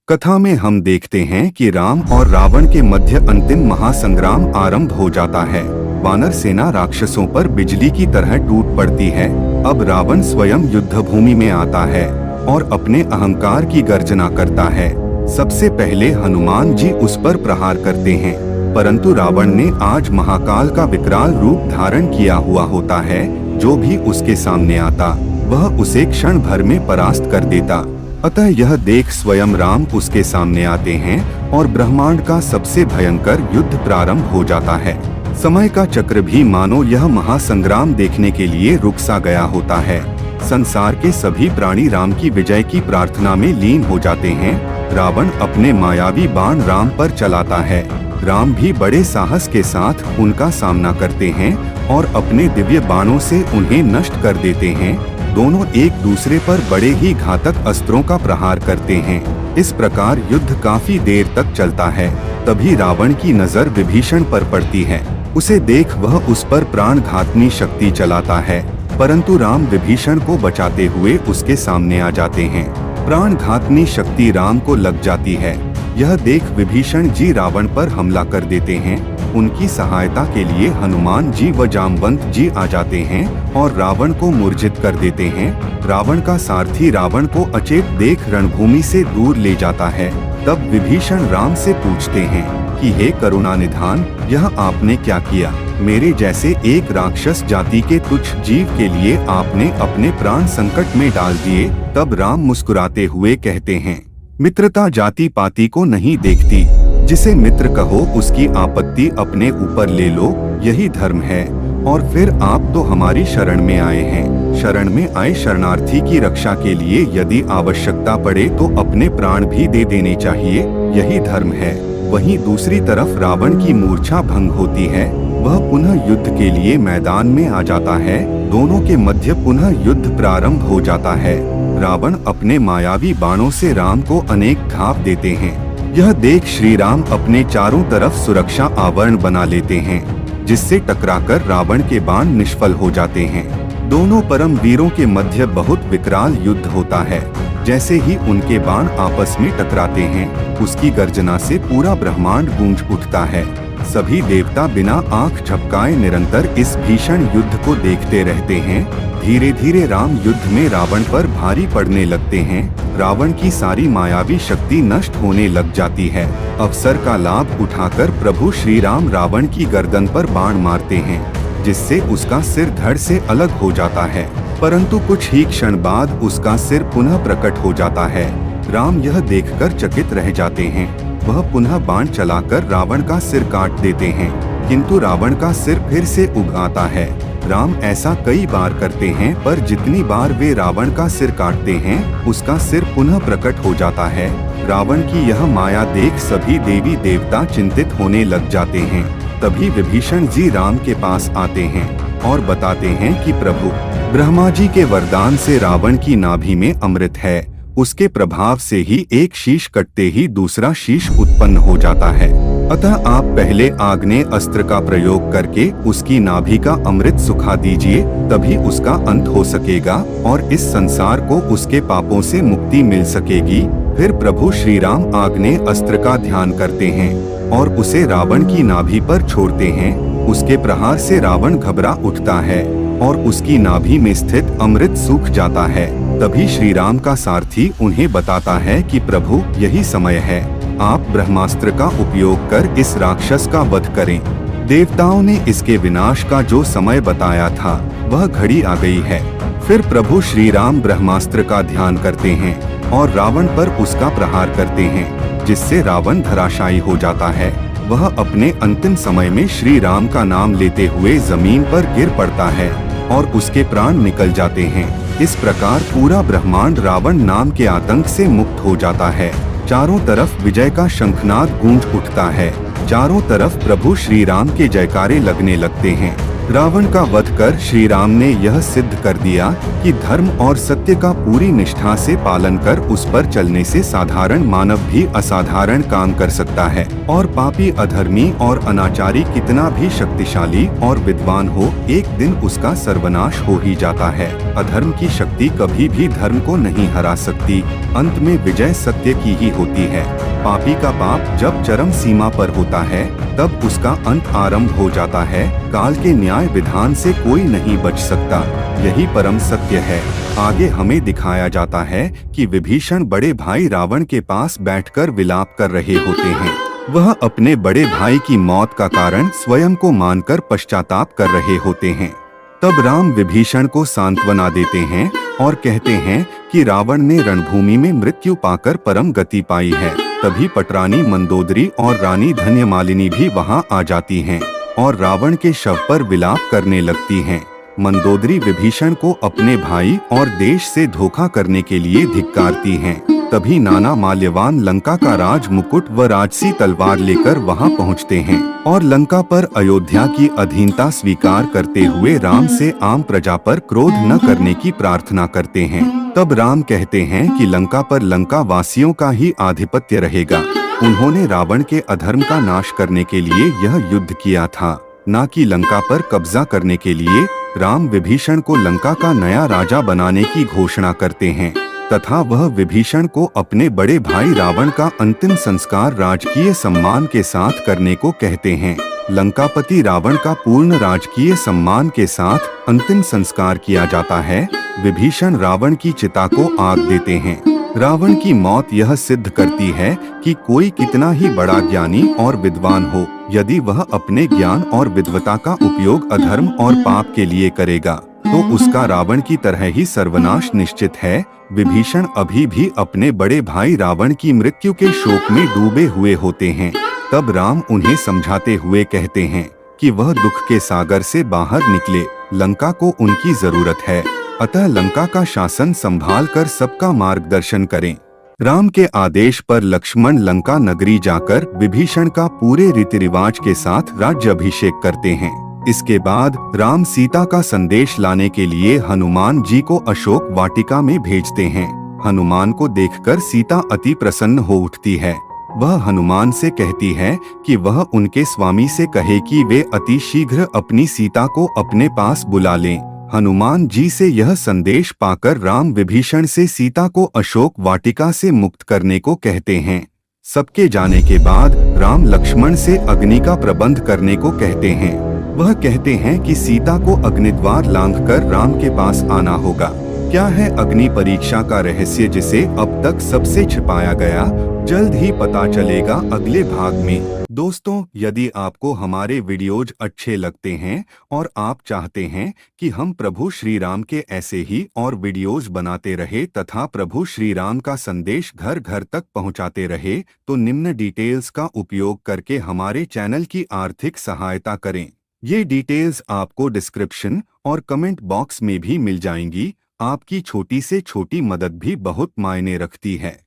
कथा में हम देखते हैं कि राम और रावण के मध्य अंतिम महासंग्राम आरंभ हो जाता है। वानर सेना राक्षसों पर बिजली की तरह टूट पड़ती है। अब रावण स्वयं युद्ध भूमि में आता है और अपने अहंकार की गर्जना करता है। सबसे पहले हनुमान जी उस पर प्रहार करते हैं, परंतु रावण ने आज महाकाल का विकराल रूप धारण किया हुआ होता है। जो भी उसके सामने आता वह उसे क्षण भर में परास्त कर देता। अतः यह देख स्वयं राम उसके सामने आते हैं और ब्रह्मांड का सबसे भयंकर युद्ध प्रारंभ हो जाता है। समय का चक्र भी मानो यह महासंग्राम देखने के लिए रुक सा गया होता है। संसार के सभी प्राणी राम की विजय की प्रार्थना में लीन हो जाते हैं। रावण अपने मायावी बाण राम पर चलाता है। राम भी बड़े साहस के साथ उनका सामना करते हैं और अपने दिव्य बाणों से उन्हें नष्ट कर देते हैं। दोनों एक दूसरे पर बड़े ही घातक अस्त्रों का प्रहार करते हैं। इस प्रकार युद्ध काफी देर तक चलता है। तभी रावण की नजर विभीषण पर पड़ती है। उसे देख वह उस पर प्राणघातनी शक्ति चलाता है, परंतु राम विभीषण को बचाते हुए उसके सामने आ जाते हैं। प्राणघातनी शक्ति राम को लग जाती है। यह देख विभीषण जी रावण पर हमला कर देते हैं। उनकी सहायता के लिए हनुमान जी व जामवंत जी आ जाते हैं और रावण को मूर्छित कर देते हैं। रावण का सारथी रावण को अचेत देख रणभूमि से दूर ले जाता है। तब विभीषण राम से पूछते हैं कि हे करुणा निधान, यह आपने क्या किया? मेरे जैसे एक राक्षस जाति के तुच्छ जीव के लिए आपने अपने प्राण संकट में डाल दिए। तब राम मुस्कुराते हुए कहते हैं, मित्रता जाति पाति को नहीं देखती। जिसे मित्र कहो उसकी आपत्ति अपने ऊपर ले लो, यही धर्म है। और फिर आप तो हमारी शरण में आए हैं। शरण में आए शरणार्थी की रक्षा के लिए यदि आवश्यकता पड़े तो अपने प्राण भी दे देने चाहिए, यही धर्म है। वहीं दूसरी तरफ रावण की मूर्छा भंग होती है। वह पुनः युद्ध के लिए मैदान में आ जाता है। दोनों के मध्य पुनः युद्ध प्रारंभ हो जाता है। रावण अपने मायावी बाणों से राम को अनेक घाव देते हैं। यह देख श्री राम अपने चारों तरफ सुरक्षा आवरण बना लेते हैं, जिससे टकराकर रावण के बाण निष्फल हो जाते हैं। दोनों परम वीरों के मध्य बहुत विकराल युद्ध होता है। जैसे ही उनके बाण आपस में टकराते हैं, उसकी गर्जना से पूरा ब्रह्मांड गूंज उठता है। सभी देवता बिना आंख झपकाए निरंतर इस भीषण युद्ध को देखते रहते हैं। धीरे धीरे राम युद्ध में रावण पर भारी पड़ने लगते हैं। रावण की सारी मायावी शक्ति नष्ट होने लग जाती है। अवसर का लाभ उठाकर प्रभु श्री राम रावण की गर्दन पर बाण मारते हैं, जिससे उसका सिर धड़ से अलग हो जाता है। परंतु कुछ ही क्षण बाद उसका सिर पुनः प्रकट हो जाता है। राम यह देखकर चकित रह जाते हैं। वह पुनः बाण चलाकर रावण का सिर काट देते हैं, किंतु रावण का सिर फिर से उग आता है। राम ऐसा कई बार करते हैं, पर जितनी बार वे रावण का सिर काटते हैं, उसका सिर पुनः प्रकट हो जाता है। रावण की यह माया देख सभी देवी देवता चिंतित होने लग जाते हैं। तभी विभीषण जी राम के पास आते हैं और बताते हैं कि प्रभु, ब्रह्मा जी के वरदान से रावण की नाभि में अमृत है। उसके प्रभाव से ही एक शीश कटते ही दूसरा शीश उत्पन्न हो जाता है। अतः आप पहले आग्नेय अस्त्र का प्रयोग करके उसकी नाभि का अमृत सुखा दीजिए, तभी उसका अंत हो सकेगा और इस संसार को उसके पापों से मुक्ति मिल सकेगी। फिर प्रभु श्री राम आग्नेय अस्त्र का ध्यान करते हैं और उसे रावण की नाभि पर छोड़ते हैं। उसके प्रहार से रावण घबरा उठता है और उसकी नाभि में स्थित अमृत सूख जाता है। तभी श्री राम का सारथी उन्हें बताता है कि प्रभु, यही समय है, आप ब्रह्मास्त्र का उपयोग कर इस राक्षस का वध करें। देवताओं ने इसके विनाश का जो समय बताया था, वह घड़ी आ गई है। फिर प्रभु श्री राम ब्रह्मास्त्र का ध्यान करते हैं और रावण पर उसका प्रहार करते हैं, जिससे रावण धराशायी हो जाता है। वह अपने अंतिम समय में श्री राम का नाम लेते हुए जमीन पर गिर पड़ता है और उसके प्राण निकल जाते हैं। इस प्रकार पूरा ब्रह्मांड रावण नाम के आतंक से मुक्त हो जाता है। चारों तरफ विजय का शंखनाद गूंज उठता है। चारों तरफ प्रभु श्री राम के जयकारे लगने लगते हैं। रावण का वध कर श्री राम ने यह सिद्ध कर दिया कि धर्म और सत्य का पूरी निष्ठा से पालन कर उस पर चलने से साधारण मानव भी असाधारण काम कर सकता है, और पापी, अधर्मी और अनाचारी कितना भी शक्तिशाली और विद्वान हो, एक दिन उसका सर्वनाश हो ही जाता है। अधर्म की शक्ति कभी भी धर्म को नहीं हरा सकती, अंत में विजय सत्य की ही होती है। पापी का पाप जब चरम सीमा पर होता है तब उसका अंत आरंभ हो जाता है। काल के न्याय विधान से कोई नहीं बच सकता, यही परम सत्य है। आगे हमें दिखाया जाता है कि विभीषण बड़े भाई रावण के पास बैठकर विलाप कर रहे होते हैं। वह अपने बड़े भाई की मौत का कारण स्वयं को मानकर पश्चाताप कर रहे होते हैं। तब राम विभीषण को सांत्वना देते हैं और कहते हैं कि रावण ने रणभूमि में मृत्यु पाकर परम गति पाई है। तभी पटरानी मंदोदरी और रानी धन्यमालिनी भी वहां आ जाती हैं और रावण के शव पर विलाप करने लगती हैं। मंदोदरी विभीषण को अपने भाई और देश से धोखा करने के लिए धिक्कारती हैं। तभी नाना माल्यवान लंका का राज मुकुट व राजसी तलवार लेकर वहां पहुंचते हैं और लंका पर अयोध्या की अधीनता स्वीकार करते हुए राम से आम प्रजा पर क्रोध न करने की प्रार्थना करते हैं। तब राम कहते हैं कि लंका पर लंका वासियों का ही आधिपत्य रहेगा। उन्होंने रावण के अधर्म का नाश करने के लिए यह युद्ध किया था, न कि लंका पर कब्जा करने के लिए। राम विभीषण को लंका का नया राजा बनाने की घोषणा करते हैं तथा वह विभीषण को अपने बड़े भाई रावण का अंतिम संस्कार राजकीय सम्मान के साथ करने को कहते हैं। लंकापति रावण का पूर्ण राजकीय सम्मान के साथ अंतिम संस्कार किया जाता है। विभीषण रावण की चिता को आग देते हैं। रावण की मौत यह सिद्ध करती है कि कोई कितना ही बड़ा ज्ञानी और विद्वान हो, यदि वह अपने ज्ञान और विद्वता का उपयोग अधर्म और पाप के लिए करेगा तो उसका रावण की तरह ही सर्वनाश निश्चित है। विभीषण अभी भी अपने बड़े भाई रावण की मृत्यु के शोक में डूबे हुए होते हैं। तब राम उन्हें समझाते हुए कहते हैं कि वह दुख के सागर से बाहर निकले, लंका को उनकी जरूरत है, अतः लंका का शासन संभाल कर सबका मार्गदर्शन करें। राम के आदेश पर लक्ष्मण लंका नगरी जाकर विभीषण का पूरे रीति रिवाज के साथ राज्याभिषेक करते हैं। इसके बाद राम सीता का संदेश लाने के लिए हनुमान जी को अशोक वाटिका में भेजते हैं। हनुमान को देखकर सीता अति प्रसन्न हो उठती है। वह हनुमान से कहती है कि वह उनके स्वामी से कहे कि वे अति शीघ्र अपनी सीता को अपने पास बुला लें। हनुमान जी से यह संदेश पाकर राम विभीषण से सीता को अशोक वाटिका से मुक्त करने को कहते हैं। सबके जाने के बाद राम लक्ष्मण से अग्नि का प्रबंध करने को कहते हैं। वह कहते हैं कि सीता को अग्निद्वार लांघकर राम के पास आना होगा। क्या है अग्नि परीक्षा का रहस्य जिसे अब तक सबसे छिपाया गया, जल्द ही पता चलेगा अगले भाग में। दोस्तों, यदि आपको हमारे वीडियोज अच्छे लगते हैं और आप चाहते हैं कि हम प्रभु श्री राम के ऐसे ही और वीडियोज बनाते रहे तथा प्रभु श्री राम का संदेश घर घर तक पहुंचाते रहे, तो निम्न डिटेल्स का उपयोग करके हमारे चैनल की आर्थिक सहायता करें। ये डिटेल्स आपको डिस्क्रिप्शन और कमेंट बॉक्स में भी मिल जाएंगी। आपकी छोटी से छोटी मदद भी बहुत मायने रखती है।